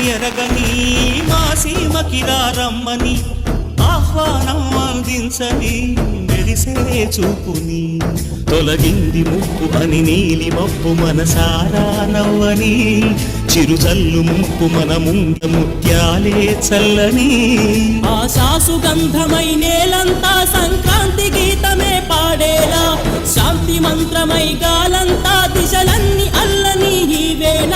ఎరగని మా సీమకిరా రమ్మని ఆహ్వానం అందించని మెరిసే చూపుని తొలగింది ముప్పు అని నీలి మబ్బు మనసారా నవ్వని చిరుజల్లు ముంపు మన ముంద ముత్యాలే చల్లని ఆశాసు గంధమై నేలంతా సంక్రాంతి గీతమే పాడేలా శాంతి మంత్రమై గాలంతా దిశలన్నీ అల్లని ఈ వేళ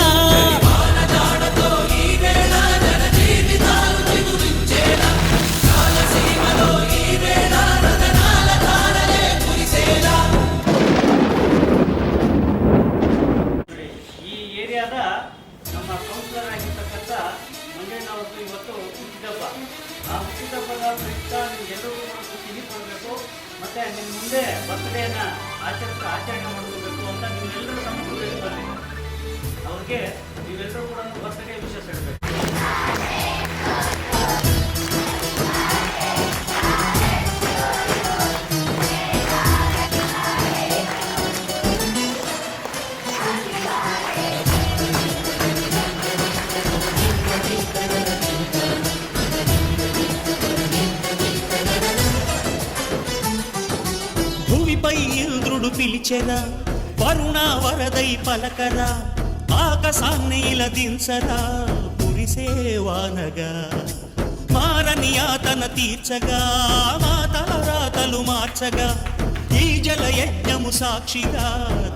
ನಮ್ಮ ಕೌನ್ಸಿಲರ್ ಆಗಿರ್ತಕ್ಕಂಥ ಮಂಜಣ್ಣವ್ರದ್ದು ಇವತ್ತು ಹುಟ್ಟಿದಬ್ಬ. ಆ ಹುಟ್ಟಿದಬ್ಬದ ಪ್ರಯುಕ್ತ ನೀವೆಲ್ಲರೂ ಖುಷಿ ಕೊಡಬೇಕು ಮತ್ತು ನಿಮ್ಮ ಮುಂದೆ ಬರ್ತ್ಡೇನ ಆಚರಣೆ ಮಾಡ್ಕೋಬೇಕು ಅಂತ ನೀವೆಲ್ಲರೂ ಸಮಸ್ಯೆ ಬರಲಿ. ಅವ್ರಿಗೆ ನೀವೆಲ್ಲರೂ ಕೂಡ ಬರ್ತ್ಡೇ ವಿಶೇಷ ಹೇಳಬೇಕು. భూమిపై ఇంద్రుడు పిలిచెరా వరుణ వరదై పలకరా ఆకాశాన్ని ఇలా దించరా కురిసేవానగా మారని ఆతన తీర్చగా మాతారాతలు మార్చగా ఈ జల యజ్ఞము సాక్షిగా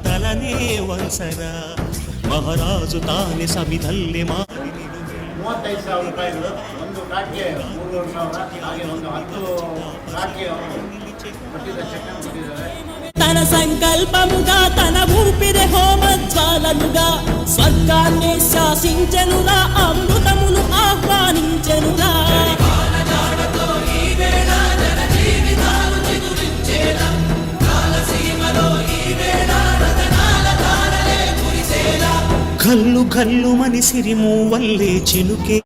తలనే వంచరా మహారాజు తానే సమిధల్లి మారి 35,000 ರೂಪಾಯಿಗಳು ಒಂದು ಲಾಟ್ಗೆ 3,000 ಹಾಗೆ ಒಂದು 10 ಲಾಟ್ಗೆ ಕೊಟ್ಟಿದ್ದ ಚೆಕ್ ಕೊಟ್ಟಿದ್ದಾರೆ. తన సంకల్పముగా తన ఊపిరి హోమజ్వాలనుగా స్వర్గాన్ని శాసించెనురా అమృతమును ఆహ్వానించెనురా కల్లు కల్లు మని సిరిము వల్లే చినుకే